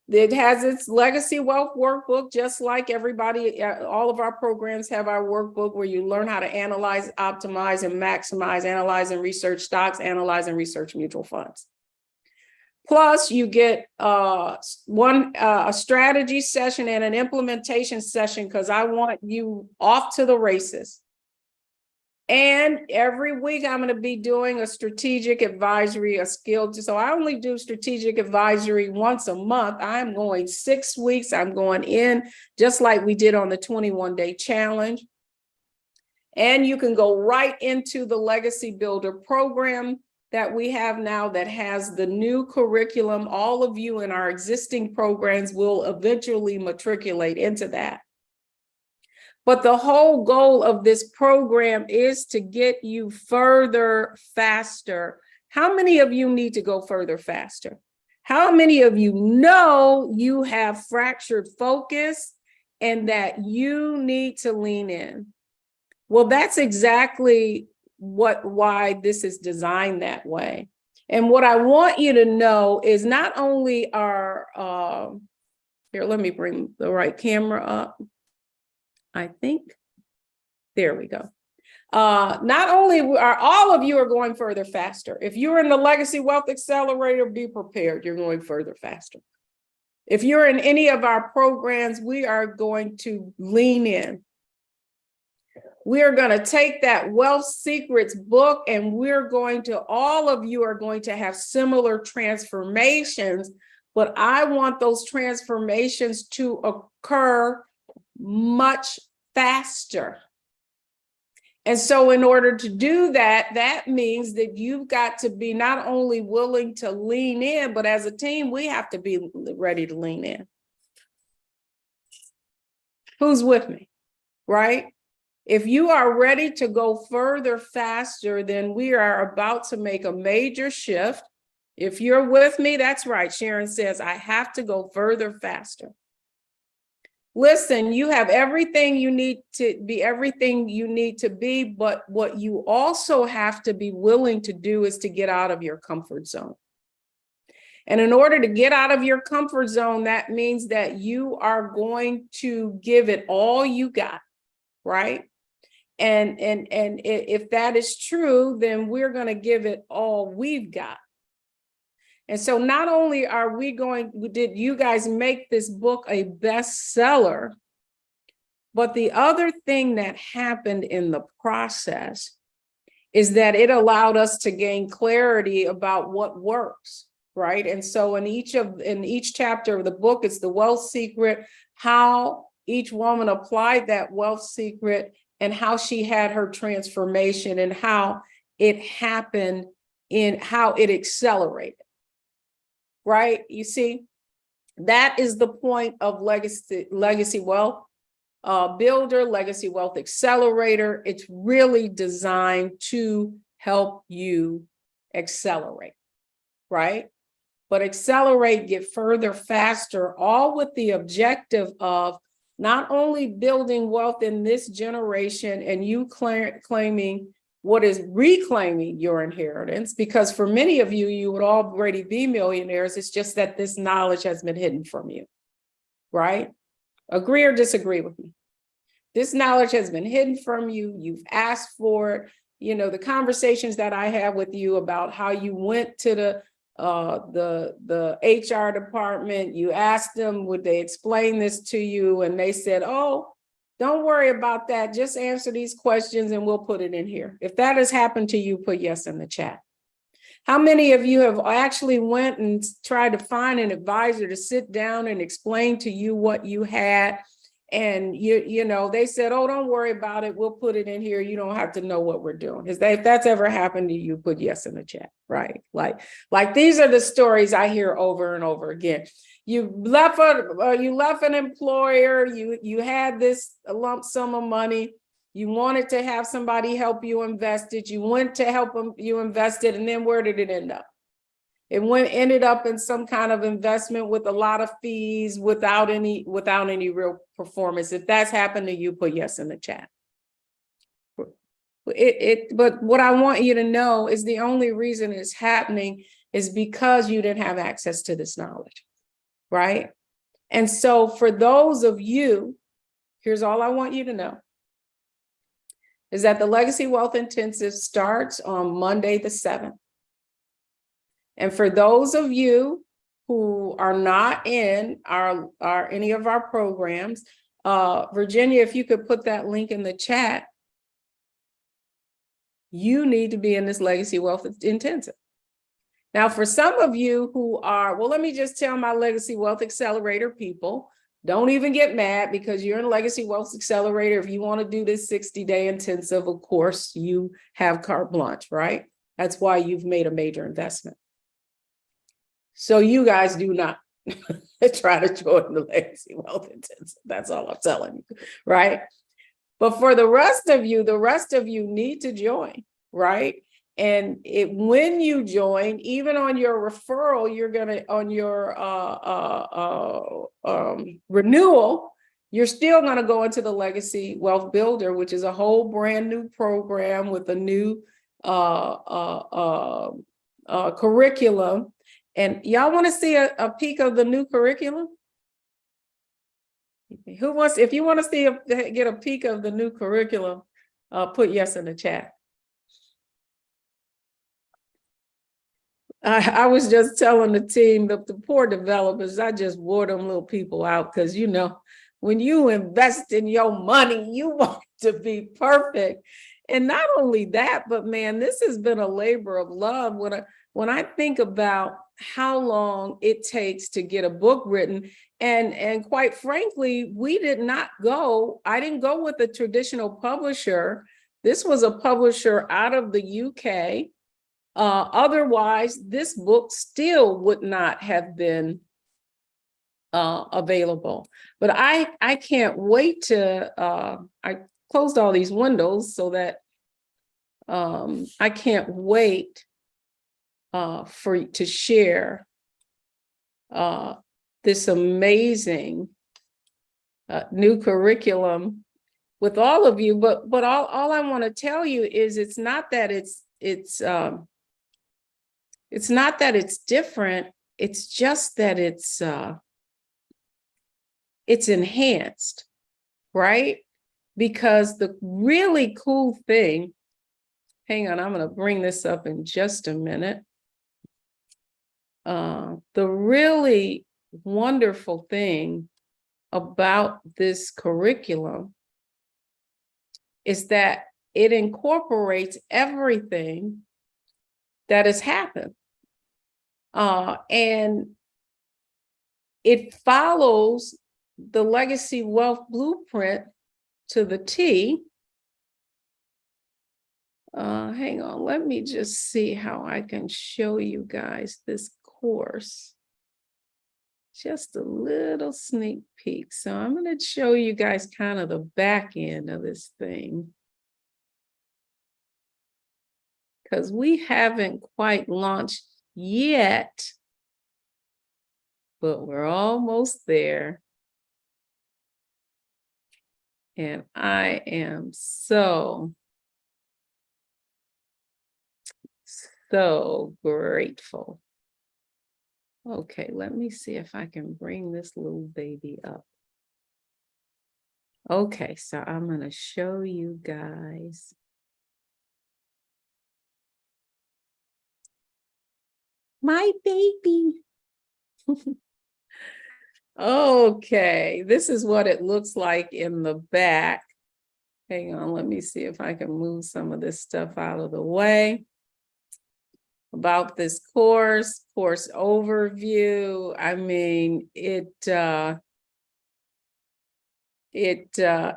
It has its Legacy Wealth workbook, just like everybody, all of our programs have our workbook where you learn how to analyze, optimize, and maximize, analyze and research stocks, analyze and research mutual funds. Plus, you get a strategy session and an implementation session, because I want you off to the races. And every week I'm going to be doing a strategic advisory, a skill. So I only do strategic advisory once a month. I'm going 6 weeks. I'm going in just like we did on the 21-day challenge. And you can go right into the Legacy Builder program that we have now that has the new curriculum. All of you in our existing programs will eventually matriculate into that. But the whole goal of this program is to get you further faster. How many of you need to go further faster? How many of you know you have fractured focus and that you need to lean in? Well, that's exactly why this is designed that way. And what I want you to know is not only here, let me bring the right camera up. I think, there we go. Not only are all of you are going further faster. If you're in the Legacy Wealth Accelerator, be prepared, you're going further faster. If you're in any of our programs, we are going to lean in. We are going to take that Wealth Secrets book and all of you are going to have similar transformations, but I want those transformations to occur much faster. And so in order to do that, that means that you've got to be not only willing to lean in, but as a team, we have to be ready to lean in. Who's with me, right? If you are ready to go further faster, then we are about to make a major shift. If you're with me, that's right. Sharon says, I have to go further faster. Listen, you have everything you need to be, but what you also have to be willing to do is to get out of your comfort zone. And in order to get out of your comfort zone, that means that you are going to give it all you got, right? And if that is true, then we're going to give it all we've got. And so not only did you guys make this book a bestseller, but the other thing that happened in the process is that it allowed us to gain clarity about what works, right? And so in each chapter of the book, it's the wealth secret, how each woman applied that wealth secret and how she had her transformation and how it happened in how it accelerated. Right? You see, that is the point of Legacy Wealth Builder, Legacy Wealth Accelerator. It's really designed to help you accelerate, right? But accelerate, get further, faster, all with the objective of not only building wealth in this generation and you claiming what is reclaiming your inheritance, because for many of you, you would already be millionaires. It's just that this knowledge has been hidden from you, right? Agree or disagree with me? This knowledge has been hidden from you. You've asked for it. You know, the conversations that I have with you about how you went to the HR department, you asked them, would they explain this to you? And they said, oh, don't worry about that. Just answer these questions and we'll put it in here. If that has happened to you, put yes in the chat. How many of you have actually went and tried to find an advisor to sit down and explain to you what you had? And you know, they said, oh, don't worry about it. We'll put it in here. You don't have to know what we're doing. If that's ever happened to you, put yes in the chat, right? Like these are the stories I hear over and over again. You left an employer, you had this lump sum of money, you wanted to have somebody help you invest it, you went to help them, you invest it, and then where did it end up? It ended up in some kind of investment with a lot of fees without any real performance. If that's happened to you, put yes in the chat. But what I want you to know is the only reason it's happening is because you didn't have access to this knowledge. Right? And so for those of you, here's all I want you to know, is that the Legacy Wealth Intensive starts on Monday the 7th. And for those of you who are not in any of our programs, Virginia, if you could put that link in the chat. you need to be in this legacy wealth intensive. Now, for some of you who are, well, let me just tell my Legacy Wealth Accelerator people, don't even get mad because you're in Legacy Wealth Accelerator. If you want to do this 60-day intensive, of course, you have carte blanche, right? That's why you've made a major investment. So you guys do not try to join the Legacy Wealth Intensive. That's all I'm telling you, right? But for the rest of you need to join, right? And when you join, even on your referral, on your renewal, you're still gonna go into the Legacy Wealth Builder, which is a whole brand new program with a new curriculum. And y'all want to see a peek of the new curriculum? If you want to get a peek of the new curriculum, put yes in the chat. I was just telling the team, the poor developers, I just wore them little people out because, you know, when you invest in your money, you want to be perfect. And not only that, but man, this has been a labor of love. When I think about how long it takes to get a book written, and quite frankly, I didn't go with a traditional publisher. This was a publisher out of the UK. Otherwise, this book still would not have been available. But I can't wait to, I closed all these windows so that I can't wait to share this amazing new curriculum with all of you. But all I want to tell you is it's not that it's not that it's different. It's just that it's enhanced, right? Because the really cool thing, hang on, I'm going to bring this up in just a minute. The really wonderful thing about this curriculum is that it incorporates everything that has happened. And it follows the Legacy Wealth Blueprint to the T. Hang on, let me just see how I can show you guys this course. Just a little sneak peek. So I'm going to show you guys kind of the back end of this thing, because we haven't quite launched yet, but we're almost there. And I am so grateful. Okay, let me see if I can bring this little baby up. Okay, so I'm going to show you guys. My baby. Okay, this is what it looks like in the back. Hang on, let me see if I can move some of this stuff out of the way. About this course overview. I mean,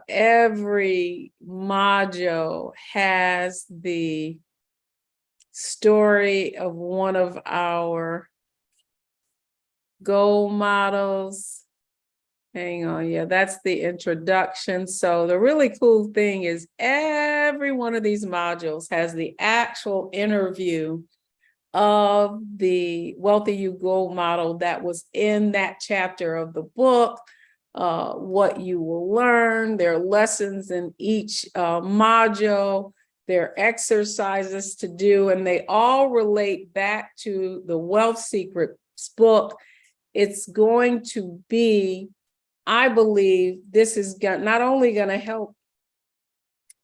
every module has the story of one of our goal models. Hang on, yeah, that's the introduction. So the really cool thing is every one of these modules has the actual interview of the WealthyU goal model that was in that chapter of the book, what you will learn. There are lessons in each module. There are exercises to do, and they all relate back to the Wealth Secrets book. It's going to be, I believe, this is not only going to help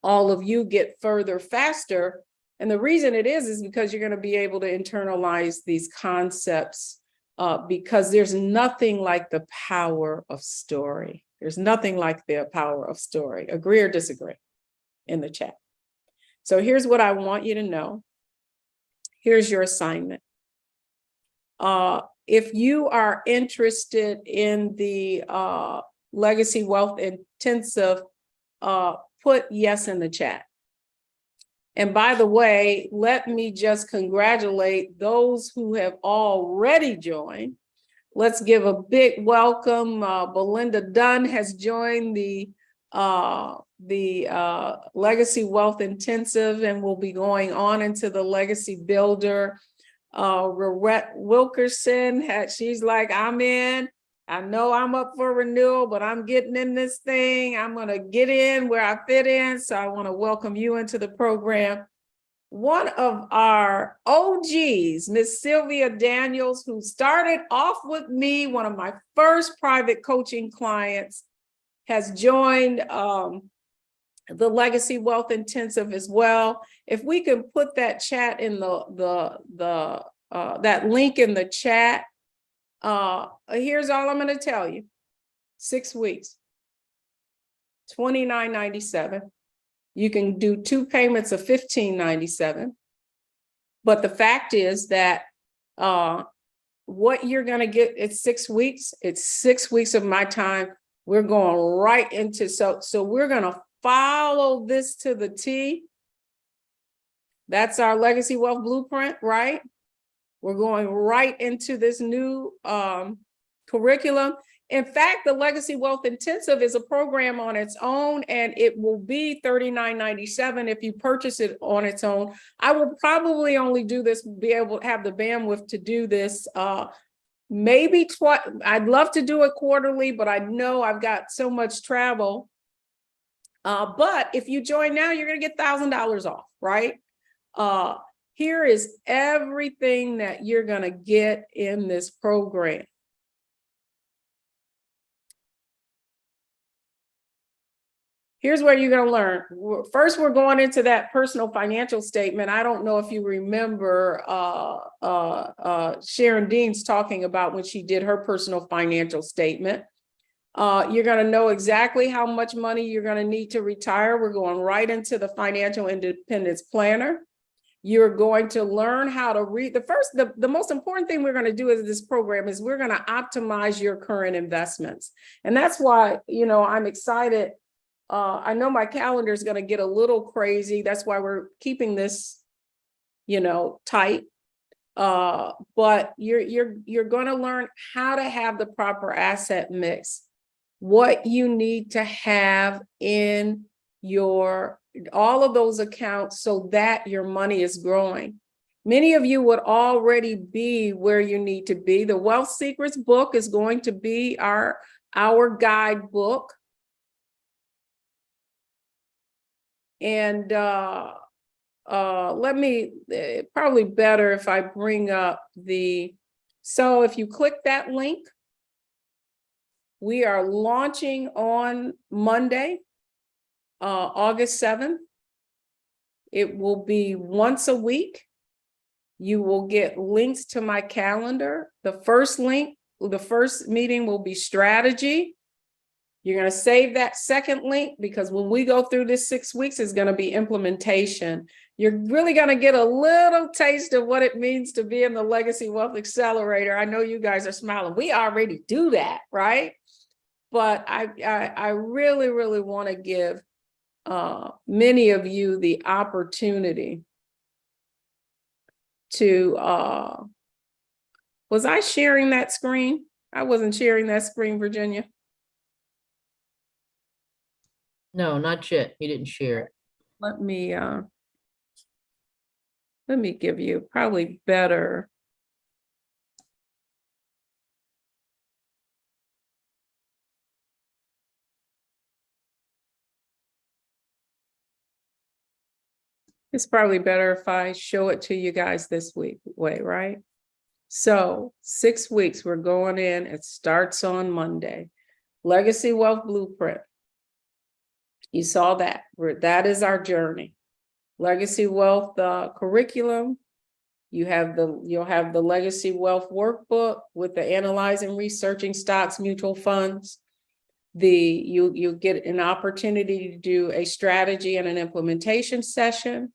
all of you get further faster, and the reason it is because you're going to be able to internalize these concepts because there's nothing like the power of story. There's nothing like the power of story. Agree or disagree in the chat? So here's what I want you to know. Here's your assignment. If you are interested in the Legacy Wealth Intensive, put yes in the chat. And by the way, let me just congratulate those who have already joined. Let's give a big welcome. Belinda Dunn has joined the Legacy Wealth Intensive and will be going on into the Legacy Builder. Rorette Wilkerson, she's like, I'm in. I know I'm up for renewal, but I'm getting in this thing. I'm going to get in where I fit in. So I want to welcome you into the program. One of our OGs, Miss Sylvia Daniels, who started off with me, one of my first private coaching clients, has joined the Legacy Wealth Intensive as well. If we can put that chat in that link in the chat, here's all I'm going to tell you. 6 weeks, $29.97. You can do 2 payments of $15.97. But the fact is that what you're going to get, it's 6 weeks. It's 6 weeks of my time. We're going right into, so we're going to follow this to the T. That's our Legacy Wealth Blueprint, right? We're going right into this new curriculum. In fact, the Legacy Wealth Intensive is a program on its own, and it will be $39.97 if you purchase it on its own. I will probably only do this, be able to have the bandwidth to do this maybe twice. I'd love to do it quarterly, but I know I've got so much travel. But if you join now, you're going to get $1,000 off, right? Here is everything that you're going to get in this program. Here's where you're going to learn. First, we're going into that personal financial statement. I don't know if you remember Sharon Dean's talking about when she did her personal financial statement. You're going to know exactly how much money you're going to need to retire. We're going right into the financial independence planner. You're going to learn how to read. The most important thing we're going to do in this program is we're going to optimize your current investments. And that's why, I'm excited. I know my calendar is going to get a little crazy. That's why we're keeping this, tight. But you're going to learn how to have the proper asset mix, what you need to have in all of those accounts so that your money is growing. Many of you would already be where you need to be. The Wealth Secrets book is going to be our guidebook. And probably better if I bring up so if you click that link, we are launching on Monday, August 7th. It will be once a week. You will get links to my calendar. The first meeting will be strategy. You're going to save that second link because when we go through this 6 weeks, it's going to be implementation. You're really going to get a little taste of what it means to be in the Legacy Wealth Accelerator. I know you guys are smiling. We already do that, right? But I really, really want to give many of you the opportunity to, was I sharing that screen? I wasn't sharing that screen, Virginia. No, not yet. You didn't share it. Let me give you probably better. It's probably better if I show it to you guys this way, right? So 6 weeks, we're going in. It starts on Monday. Legacy Wealth Blueprint. You saw that. That is our journey. Legacy Wealth curriculum. You'll have the Legacy Wealth workbook with the analyzing, researching stocks, mutual funds. You get an opportunity to do a strategy and an implementation session.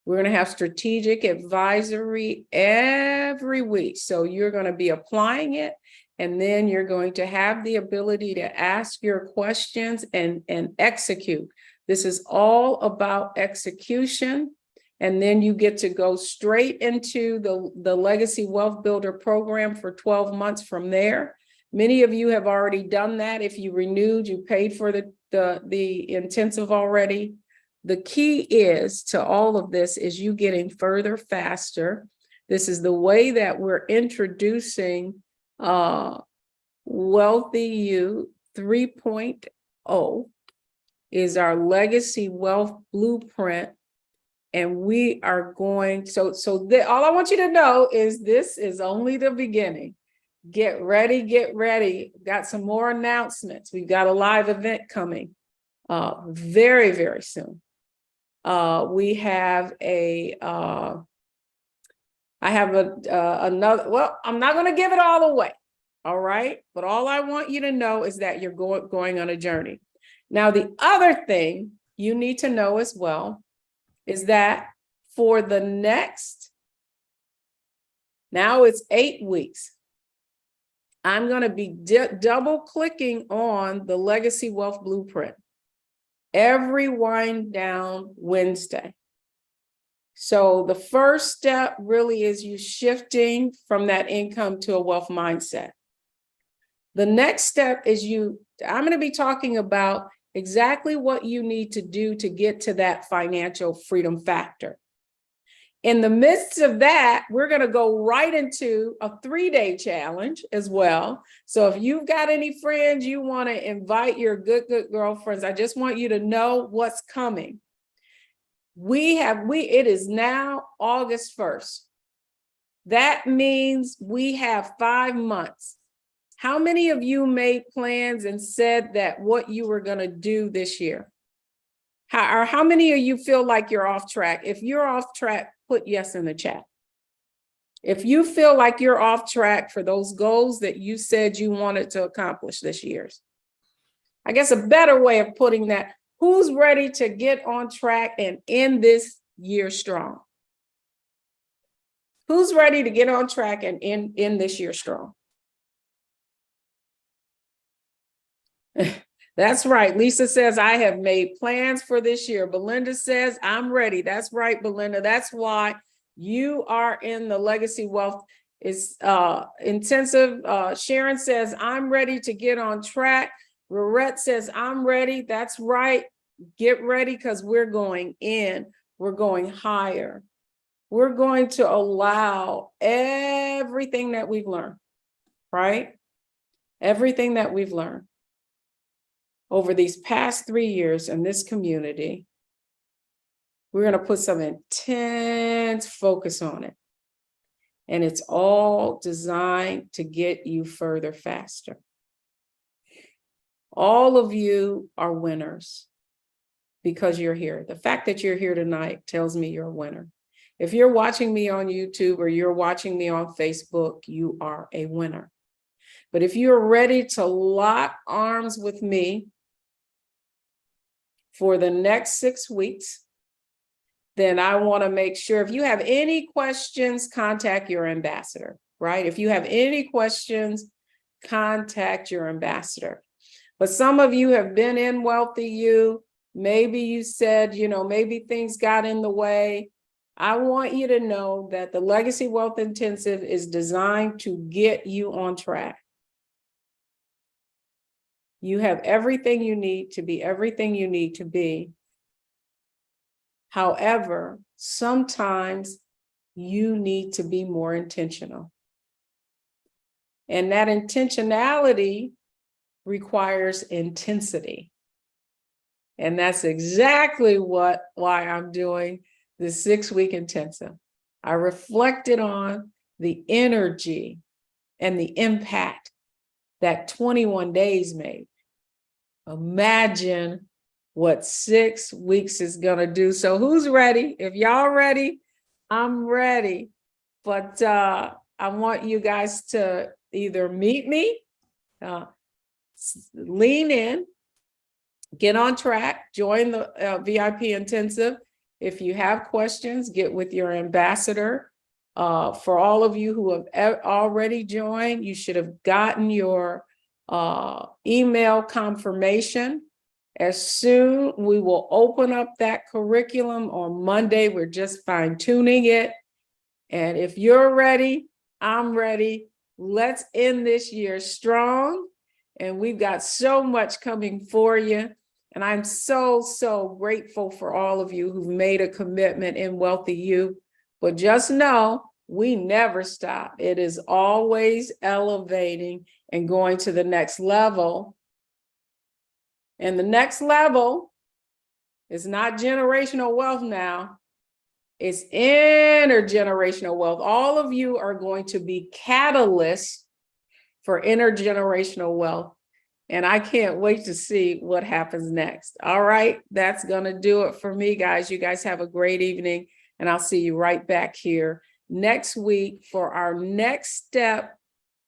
We're going to have strategic advisory every week. So you're going to be applying it, and then you're going to have the ability to ask your questions and execute. This is all about execution. And then you get to go straight into the Legacy Wealth Builder program for 12 months from there. Many of you have already done that. If you renewed, you paid for the intensive already. The key is to all of this is you getting further faster. This is the way that we're introducing WealthyU 3.0 is our Legacy Wealth Blueprint. And we are going, all I want you to know is this is only the beginning. Get ready, get ready. Got some more announcements. We've got a live event coming very, very soon. We have I have another, well, I'm not going to give it all away. All right. But all I want you to know is that you're going on a journey. Now, the other thing you need to know as well is that for the next, now it's 8 weeks, I'm going to be double clicking on the Legacy Wealth Blueprint every wind down Wednesday. So the first step really is you shifting from that income to a wealth mindset. The next step is I'm going to be talking about exactly what you need to do to get to that financial freedom factor. In the midst of that, we're going to go right into a 3-day challenge as well. So if you've got any friends you want to invite, your good girlfriends, I just want you to know what's coming. It is now August 1st. That means we have 5 months. How many of you made plans and said that what you were going to do this year? How many of you feel like you're off track? If you're off track, put yes in the chat. If you feel like you're off track for those goals that you said you wanted to accomplish this year, I guess a better way of putting that, who's ready to get on track and end this year strong? Who's ready to get on track and end this year strong? That's right. Lisa says, I have made plans for this year. Belinda says, I'm ready. That's right, Belinda. That's why you are in the Legacy Wealth intensive. Sharon says, I'm ready to get on track. Rorette says, I'm ready. That's right. Get ready, because we're going in. We're going higher. We're going to allow everything that we've learned, right? Everything that we've learned over these past 3 years in this community, we're going to put some intense focus on it. And it's all designed to get you further faster. All of you are winners because you're here. The fact that you're here tonight tells me you're a winner. If you're watching me on YouTube or you're watching me on Facebook, you are a winner. But if you're ready to lock arms with me for the next 6 weeks, then I want to make sure, if you have any questions, contact your ambassador, right? If you have any questions, contact your ambassador. But some of you have been in WealthyU. Maybe you said, maybe things got in the way. I want you to know that the Legacy Wealth Intensive is designed to get you on track. You have everything you need to be everything you need to be. However, sometimes you need to be more intentional. And that intentionality requires intensity. And that's exactly why I'm doing the 6-week intensive. I reflected on the energy and the impact that 21 days made. Imagine what 6 weeks is going to do. So who's ready? If y'all ready, I'm ready. But I want you guys to either meet me, lean in, get on track, join the VIP intensive. If you have questions, get with your ambassador. For all of you who have already joined, you should have gotten your email confirmation. As soon we will open up that curriculum on Monday. We're just fine tuning it. And if you're ready, I'm ready. Let's end this year strong. And we've got so much coming for you. And I'm so grateful for all of you who've made a commitment in WealthyU. But just know, we never stop. It is always elevating and going to the next level. And the next level is not generational wealth now. It's intergenerational wealth. All of you are going to be catalysts for intergenerational wealth. And I can't wait to see what happens next. All right, that's going to do it for me, guys. You guys have a great evening, and I'll see you right back here next week for our next step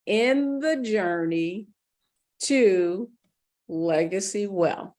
in the journey to legacy wealth.